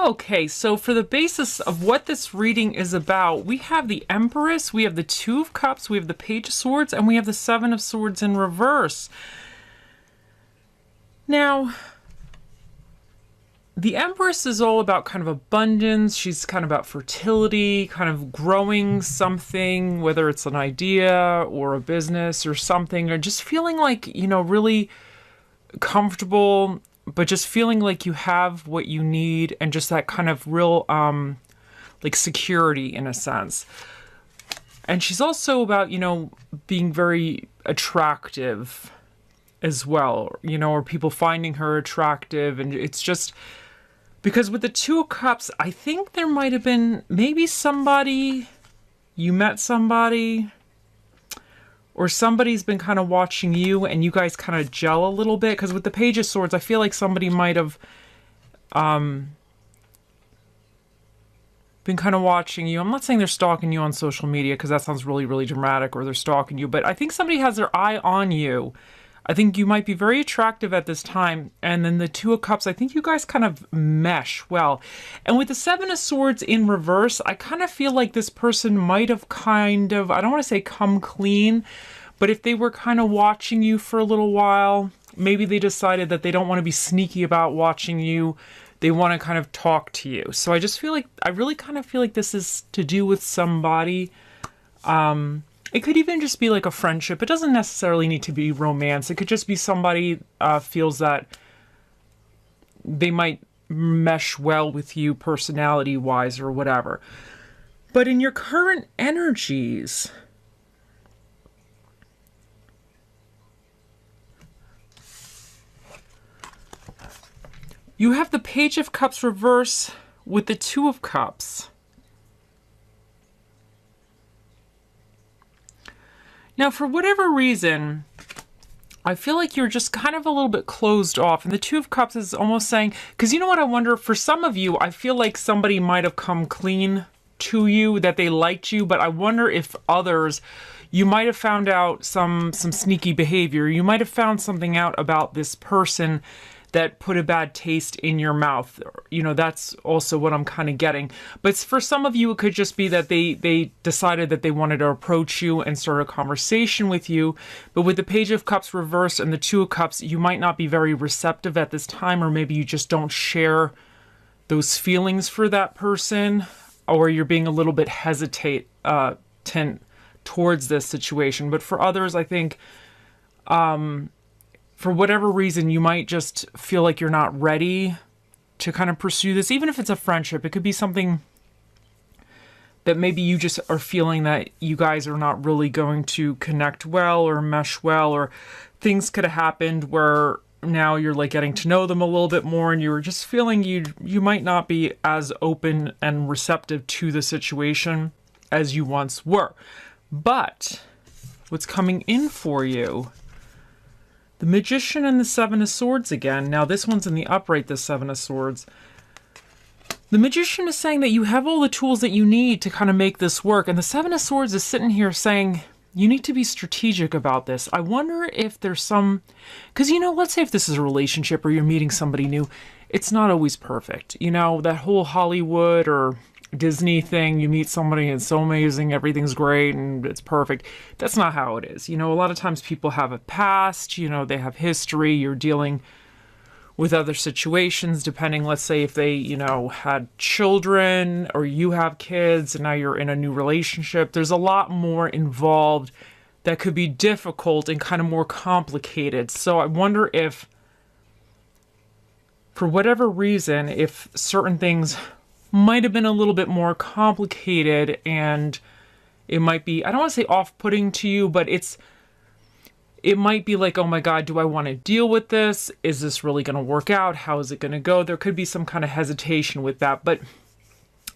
Okay, so for the basis of what this reading is about, we have the Empress, we have the Two of Cups, we have the Page of Swords, and we have the Seven of Swords in reverse. Now, the Empress is all about kind of abundance. She's kind of about fertility, kind of growing something, whether it's an idea or a business or something, or just feeling like, you know, really comfortable, but just feeling like you have what you need and just that kind of real, like security in a sense. And she's also about, you know, being very attractive as well, you know, or people finding her attractive. And it's just because with the Two of Cups, I think there might have been maybe somebody, you met somebody, or somebody's been kind of watching you and you guys kind of gel a little bit. Because with the Page of Swords, I feel like somebody might have been kind of watching you. I'm not saying they're stalking you on social media because that sounds really, really dramatic, or they're stalking you. But I think somebody has their eye on you. I think you might be very attractive at this time. And then the Two of Cups, I think you guys kind of mesh well. And with the Seven of Swords in reverse, I kind of feel like this person might have kind of, I don't want to say come clean, but if they were kind of watching you for a little while, maybe they decided that they don't want to be sneaky about watching you. They want to kind of talk to you. So I just feel like, I really kind of feel like this is to do with somebody. It could even just be like a friendship. It doesn't necessarily need to be romance. It could just be somebody feels that they might mesh well with you personality-wise or whatever. But in your current energies, you have the Page of Cups reverse with the Two of Cups. Now, for whatever reason, I feel like you're just kind of a little bit closed off. And the Two of Cups is almost saying, because you know what, I wonder, for some of you, I feel like somebody might have come clean to you, that they liked you, but I wonder if others, you might have found out some sneaky behavior. You might have found something out about this person that put a bad taste in your mouth. You know, that's also what I'm kind of getting. But for some of you, it could just be that they decided that they wanted to approach you and start a conversation with you. But with the Page of Cups reversed and the Two of Cups, you might not be very receptive at this time, or maybe you just don't share those feelings for that person, or you're being a little bit hesitant towards this situation. But for others, I think, for whatever reason, you might just feel like you're not ready to kind of pursue this. Even if it's a friendship, it could be something that maybe you just are feeling that you guys are not really going to connect well or mesh well, or things could have happened where now you're like getting to know them a little bit more and you're just feeling you might not be as open and receptive to the situation as you once were. But what's coming in for you, the Magician and the Seven of Swords again. Now this one's in the upright, the Seven of Swords. The Magician is saying that you have all the tools that you need to kind of make this work. And the Seven of Swords is sitting here saying, you need to be strategic about this. I wonder if there's some, because, you know, let's say if this is a relationship or you're meeting somebody new, it's not always perfect. You know, that whole Hollywood or Disney thing, you meet somebody and it's so amazing, everything's great and it's perfect. That's not how it is. You know, a lot of times people have a past, you know, they have history, you're dealing with other situations, depending, let's say if they, you know, had children or you have kids and now you're in a new relationship. There's a lot more involved that could be difficult and kind of more complicated. So I wonder if, for whatever reason, if certain things might have been a little bit more complicated and it might be, I don't want to say off-putting to you, but it might be like, oh my God, do I want to deal with this? Is this really going to work out? How is it going to go? There could be some kind of hesitation with that. But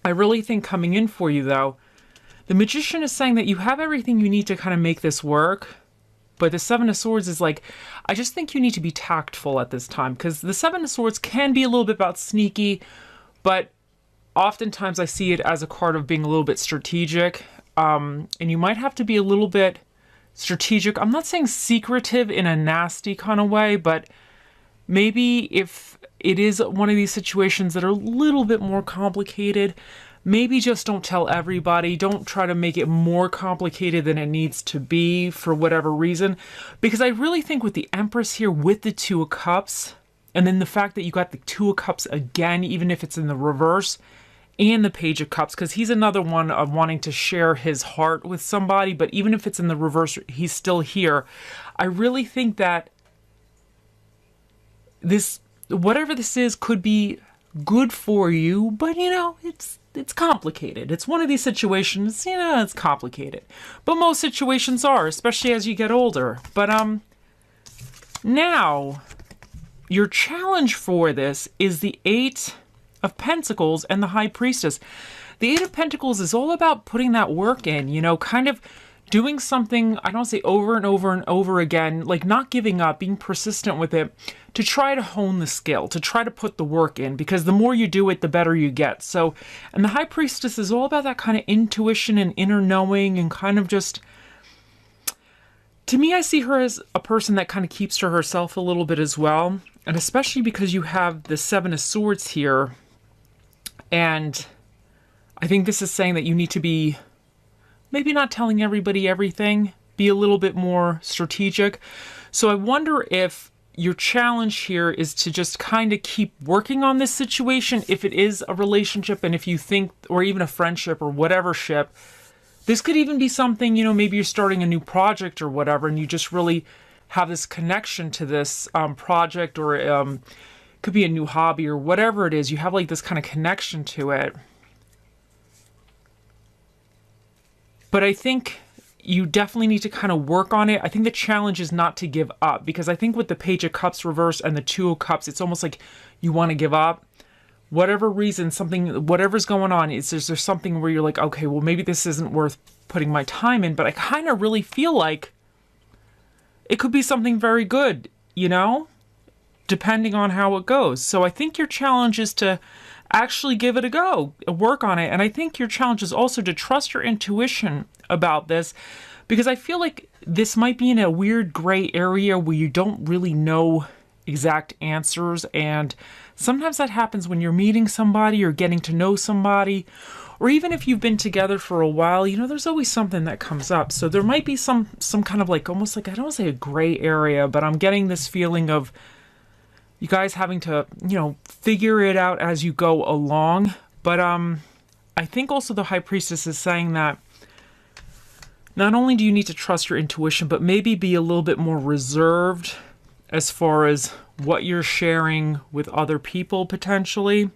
I really think coming in for you, though, the Magician is saying that you have everything you need to kind of make this work. But the Seven of Swords is like, I just think you need to be tactful at this time, because the Seven of Swords can be a little bit about sneaky, but oftentimes I see it as a card of being a little bit strategic. And you might have to be a little bit strategic. I'm not saying secretive in a nasty kind of way, but maybe if it is one of these situations that are a little bit more complicated. Maybe just don't tell everybody. Don't try to make it more complicated than it needs to be for whatever reason. Because I really think with the Empress here, with the Two of Cups, and then the fact that you got the Two of Cups again, even if it's in the reverse, and the Page of Cups, because he's another one of wanting to share his heart with somebody, but even if it's in the reverse, he's still here. I really think that this, whatever this is, could be good for you, but you know, it's complicated. It's one of these situations, you know, it's complicated. But most situations are, especially as you get older. But now, your challenge for this is the Eight of Pentacles and the High Priestess. The Eight of Pentacles is all about putting that work in, you know, kind of doing something, I don't say over and over and over again, like not giving up, being persistent with it, to try to hone the skill, to try to put the work in, because the more you do it, the better you get. So, and the High Priestess is all about that kind of intuition and inner knowing and kind of just, to me, I see her as a person that kind of keeps to herself a little bit as well. And especially because you have the Seven of Swords here. And I think this is saying that you need to be maybe not telling everybody everything, be a little bit more strategic. So I wonder if your challenge here is to just kind of keep working on this situation, if it is a relationship and if you think, or even a friendship or whatever ship. This could even be something, you know, maybe you're starting a new project or whatever, and you just really have this connection to this project, or could be a new hobby or whatever it is. You have like this kind of connection to it. But I think you definitely need to kind of work on it. I think the challenge is not to give up, because I think with the Page of Cups reverse and the Two of Cups, it's almost like you want to give up. Whatever reason, something, whatever's going on, is there's something where you're like, okay, well, maybe this isn't worth putting my time in, but I kind of really feel like it could be something very good, you know, depending on how it goes. So I think your challenge is to actually give it a go, work on it. And I think your challenge is also to trust your intuition about this, because I feel like this might be in a weird gray area where you don't really know exact answers. And sometimes that happens when you're meeting somebody or getting to know somebody, or even if you've been together for a while, you know, there's always something that comes up. So there might be some kind of like, almost like, I don't want to say a gray area, but I'm getting this feeling of you guys having to, you know, figure it out as you go along. But I think also the High Priestess is saying that not only do you need to trust your intuition, but maybe be a little bit more reserved as far as what you're sharing with other people potentially.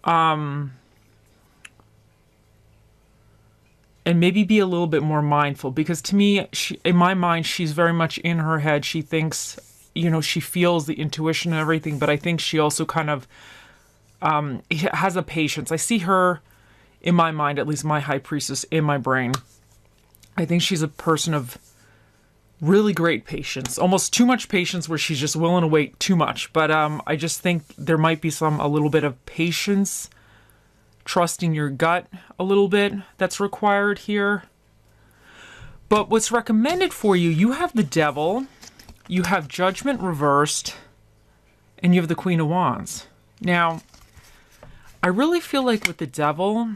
And maybe be a little bit more mindful, because to me, in my mind, she's very much in her head. She thinks, you know, she feels the intuition and everything, but I think she also kind of has a patience. I see her, in my mind, at least my High Priestess in my brain, I think she's a person of really great patience, almost too much patience, where she's just willing to wait too much. But I just think there might be a little bit of patience, trusting your gut a little bit, that's required here. But what's recommended for you, you have the Devil, you have Judgment reversed, and you have the Queen of Wands. Now, I really feel like with the Devil,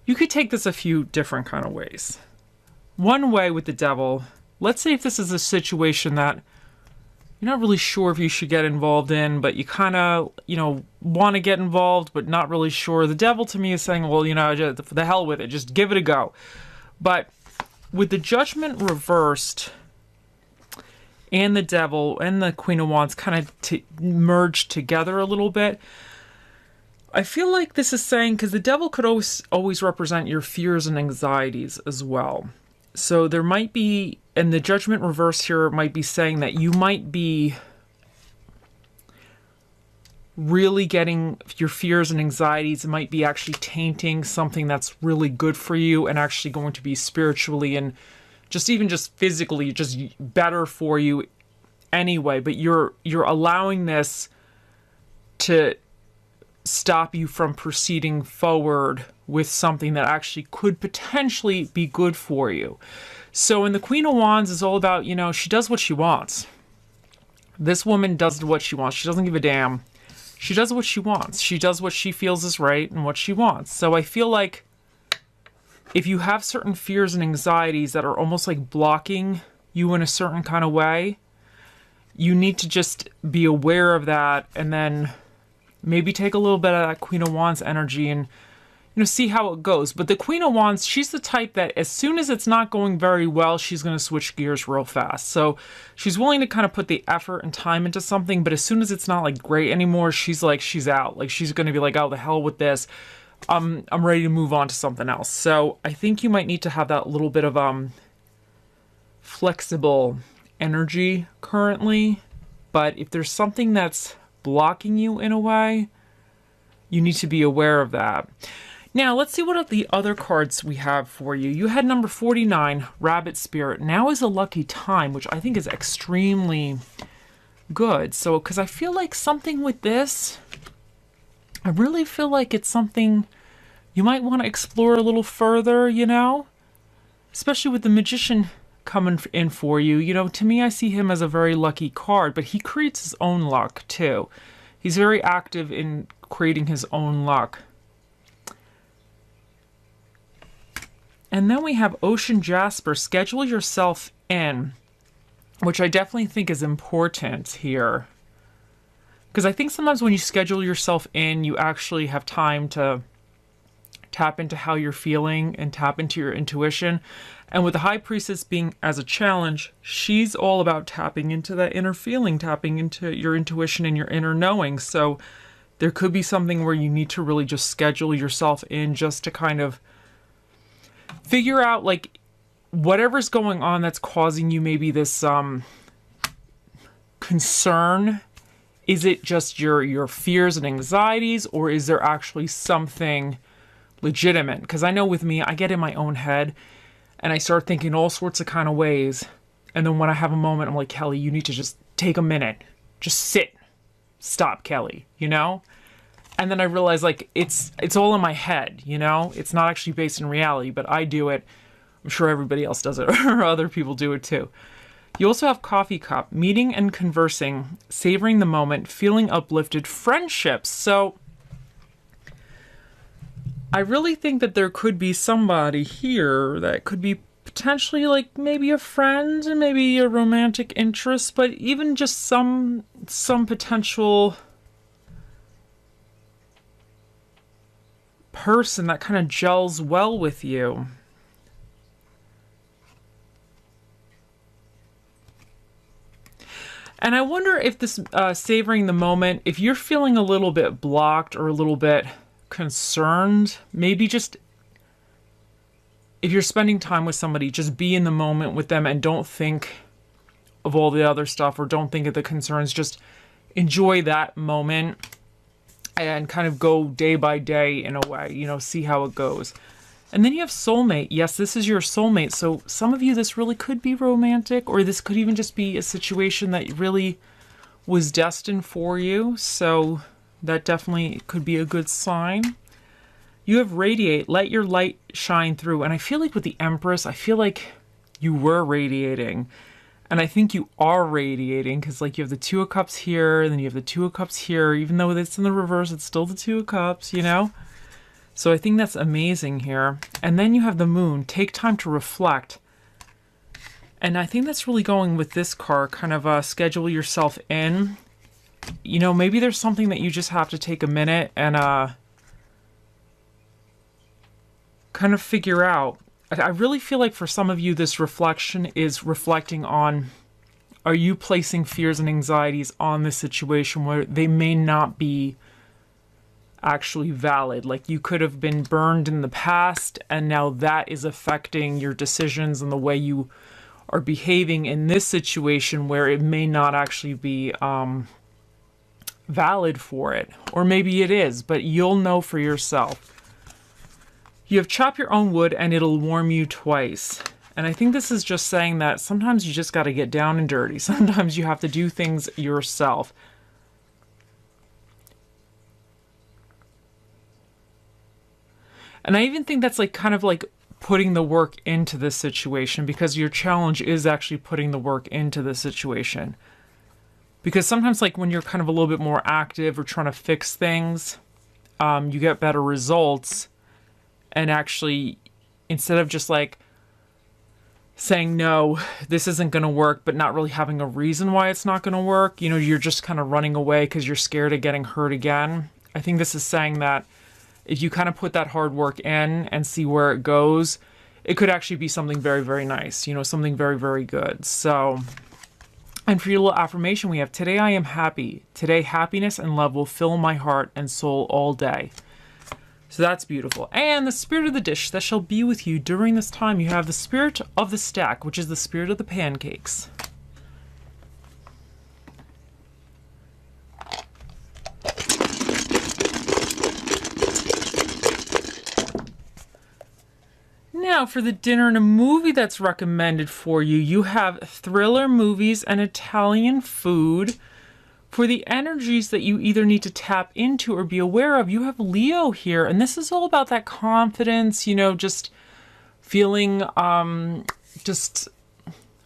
you could take this a few different kind of ways. One way with the Devil, let's say if this is a situation that you're not really sure if you should get involved in, but you kind of, you know, want to get involved, but not really sure. The Devil to me is saying, well, you know, just, the hell with it, just give it a go. But with the Judgment reversed and the Devil and the Queen of Wands kind of merged together a little bit, I feel like this is saying, because the Devil could always represent your fears and anxieties as well. So there might be, and the Judgment reverse here might be saying that you might be really getting your fears and anxieties. It might be actually tainting something that's really good for you and actually going to be spiritually and just physically just better for you anyway. But you're allowing this to stop you from proceeding forward with something that actually could potentially be good for you. So in the Queen of Wands is all about, you know, she does what she wants. This woman does what she wants. She doesn't give a damn. She does what she wants. She does what she feels is right and what she wants. So I feel like if you have certain fears and anxieties that are almost like blocking you in a certain kind of way, you need to just be aware of that, and then maybe take a little bit of that Queen of Wands energy and, you know, see how it goes. But the Queen of Wands, she's the type that as soon as it's not going very well, she's going to switch gears real fast. So she's willing to kind of put the effort and time into something, but as soon as it's not like great anymore, she's out. Like, she's going to be like, oh, the hell with this. I'm ready to move on to something else. So I think you might need to have that little bit of flexible energy currently. But if there's something that's blocking you in a way, you need to be aware of that. Now, let's see what the other cards we have for you. You had number 49, Rabbit Spirit. Now is a lucky time, which I think is extremely good. So, because I feel like something with this, I really feel like it's something you might want to explore a little further, you know? Especially with the Magician coming in for you. You know, to me, I see him as a very lucky card, but he creates his own luck, too. He's very active in creating his own luck. And then we have Ocean Jasper, schedule yourself in, which I definitely think is important here. Because I think sometimes when you schedule yourself in, you actually have time to tap into how you're feeling and tap into your intuition. And with the High Priestess being as a challenge, she's all about tapping into that inner feeling, tapping into your intuition and your inner knowing. So there could be something where you need to really just schedule yourself in just to kind of figure out, like, whatever's going on that's causing you maybe this concern. Is it just your fears and anxieties, or is there actually something legitimate? Because I know with me, I get in my own head and I start thinking all sorts of kind of ways. And then when I have a moment, I'm like, Kelly, you need to just take a minute. Just sit. Stop, Kelly, you know? And then I realize, like, it's all in my head, you know? It's not actually based in reality, but I do it. I'm sure everybody else does it, or other people do it too. You also have Coffee Cup, meeting and conversing, savoring the moment, feeling uplifted, friendships. So I really think that there could be somebody here that could be potentially like maybe a friend and maybe a romantic interest, but even just some potential person that kind of gels well with you. And I wonder if this savoring the moment, if you're feeling a little bit blocked or a little bit concerned, maybe just if you're spending time with somebody, just be in the moment with them and don't think of all the other stuff, or don't think of the concerns. Just enjoy that moment and kind of go day by day in a way, you know, see how it goes. And then you have soulmate. Yes, this is your soulmate. So some of you, this really could be romantic, or this could even just be a situation that really was destined for you. So that definitely could be a good sign. You have radiate. Let your light shine through. And I feel like with the Empress, I feel like you were radiating. And I think you are radiating because, like, you have the Two of Cups here, and then you have the Two of Cups here. Even though it's in the reverse, it's still the Two of Cups, you know? So I think that's amazing here. And then you have the Moon. Take time to reflect. And I think that's really going with this card, kind of schedule yourself in. You know, maybe there's something that you just have to take a minute and kind of figure out. I really feel like for some of you, this reflection is reflecting on, are you placing fears and anxieties on this situation where they may not be actually valid? Like, you could have been burned in the past, and now that is affecting your decisions and the way you are behaving in this situation where it may not actually be valid for it. Or maybe it is, but you'll know for yourself. You have chop your own wood and it'll warm you twice. And I think this is just saying that sometimes you just got to get down and dirty. Sometimes you have to do things yourself. And I even think that's like kind of like putting the work into this situation, because your challenge is actually putting the work into the situation. Because sometimes like when you're kind of a little bit more active or trying to fix things, you get better results. And actually, instead of just like saying, no, this isn't going to work, but not really having a reason why it's not going to work, you know, you're just kind of running away because you're scared of getting hurt again. I think this is saying that if you kind of put that hard work in and see where it goes, it could actually be something very, very nice, you know, something very, very good. So, and for your little affirmation, we have, today I am happy. Today, happiness and love will fill my heart and soul all day. So that's beautiful. And the spirit of the dish that shall be with you during this time, you have the spirit of the stack, which is the spirit of the pancakes. Now for the dinner and a movie that's recommended for you, you have thriller movies and Italian food. For the energies that you either need to tap into or be aware of, you have Leo here. And this is all about that confidence, you know, just feeling just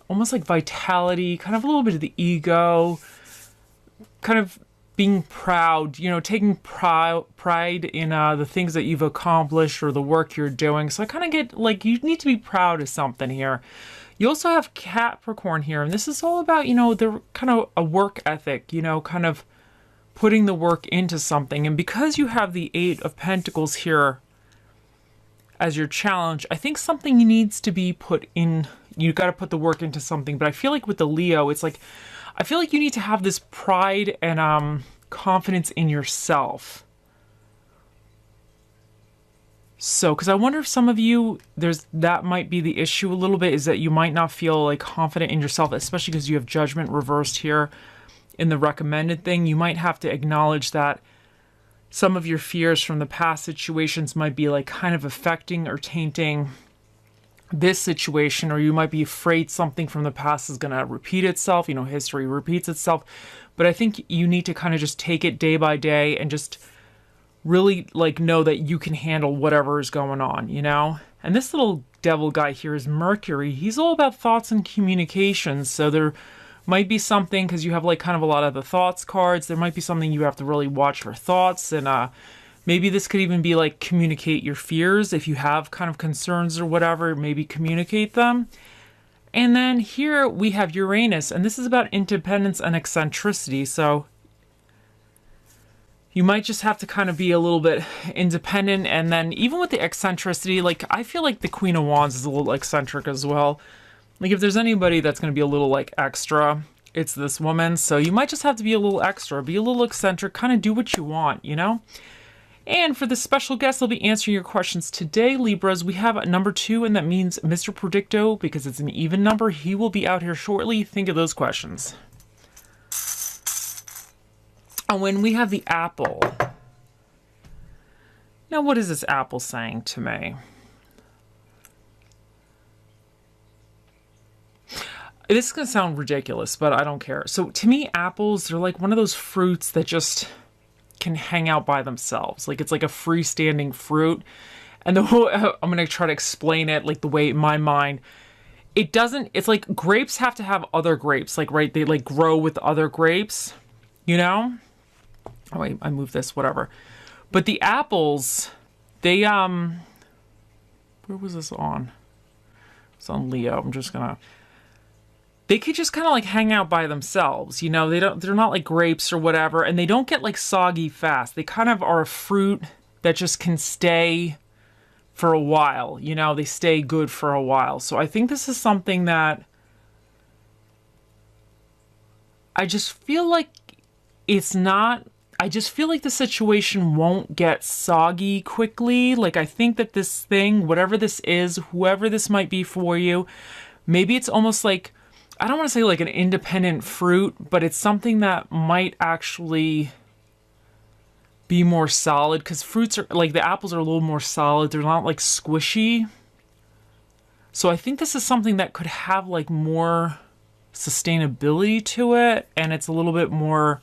almost like vitality, kind of a little bit of the ego, kind of being proud, you know, taking pride in the things that you've accomplished or the work you're doing. So I kind of get like you need to be proud of something here. You also have Capricorn here, and this is all about, you know, the kind of a work ethic, you know, kind of putting the work into something. And because you have the Eight of Pentacles here as your challenge, I think something needs to be put in. You got to put the work into something. But I feel like with the Leo, it's like, I feel like you need to have this pride and confidence in yourself. So, because I wonder if some of you, that might be the issue a little bit, is that you might not feel like confident in yourself, especially because you have Judgment reversed here in the recommended thing. You might have to acknowledge that some of your fears from the past situations might be like kind of affecting or tainting this situation, or you might be afraid something from the past is going to repeat itself. You know, history repeats itself. But I think you need to kind of just take it day by day and just really like know that you can handle whatever is going on, you know? And this little devil guy here is Mercury. He's all about thoughts and communications. So there might be something, because you have like kind of a lot of the thoughts cards, there might be something you have to really watch for thoughts. And maybe this could even be like communicate your fears. If you have kind of concerns or whatever, maybe communicate them. And then here we have Uranus, and this is about independence and eccentricity. So you might just have to kind of be a little bit independent. And then even with the eccentricity, like I feel like the Queen of Wands is a little eccentric as well. Like if there's anybody that's going to be a little like extra, it's this woman. So you might just have to be a little extra, be a little eccentric, kind of do what you want, you know? And for the special guest, they'll be answering your questions today, Libras. We have number 2, and that means Mr. Predicto, because it's an even number. He will be out here shortly. Think of those questions. And when we have the apple. Now, what is this apple saying to me? This is going to sound ridiculous, but I don't care. So to me, apples, they're like one of those fruits that just can hang out by themselves. Like it's like a freestanding fruit. And the whole, I'm going to try to explain it like the way in my mind. It doesn't, it's like grapes have to have other grapes. Like, right, they like grow with other grapes, you know? Oh wait, I moved this, whatever. But the apples, they, where was this on? It's on Leo. I'm just gonna, they could just kind of like hang out by themselves, you know? They're not like grapes or whatever, and they don't get like soggy fast. They kind of are a fruit that just can stay for a while, you know? They stay good for a while. So I think this is something that I just feel like it's not, I just feel like the situation won't get soggy quickly. Like I think that this thing, whatever this is, whoever this might be for you, maybe it's almost like, I don't want to say like an independent fruit, but it's something that might actually be more solid, because fruits are like, the apples are a little more solid. They're not like squishy. So I think this is something that could have like more sustainability to it. And it's a little bit more,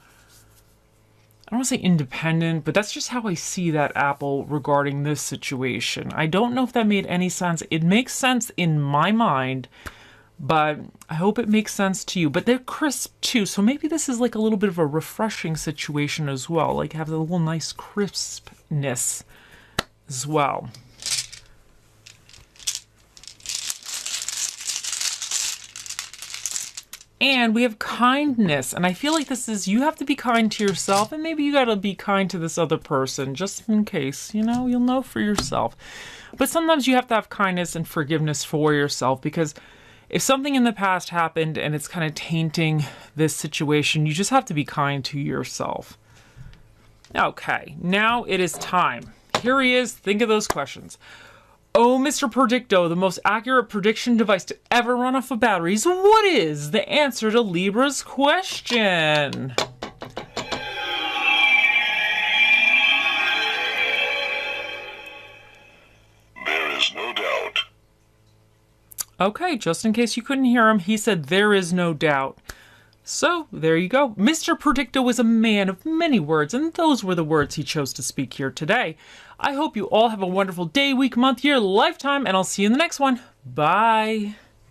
I don't want to say independent, but that's just how I see that apple regarding this situation. I don't know if that made any sense. It makes sense in my mind, but I hope it makes sense to you. But they're crisp too, so maybe this is like a little bit of a refreshing situation as well, like have a little nice crispness as well. And we have kindness, and I feel like this is, you have to be kind to yourself, and maybe you gotta be kind to this other person, just in case, you know, you'll know for yourself. But sometimes you have to have kindness and forgiveness for yourself, because if something in the past happened and it's kind of tainting this situation, you just have to be kind to yourself. Okay, now it is time. Here he is, think of those questions. Oh, Mr. Predicto, the most accurate prediction device to ever run off of batteries. What is the answer to Libra's question? There is no doubt. Okay, just in case you couldn't hear him, he said there is no doubt. So, there you go. Mr. Predicto is a man of many words, and those were the words he chose to speak here today. I hope you all have a wonderful day, week, month, year, lifetime, and I'll see you in the next one. Bye.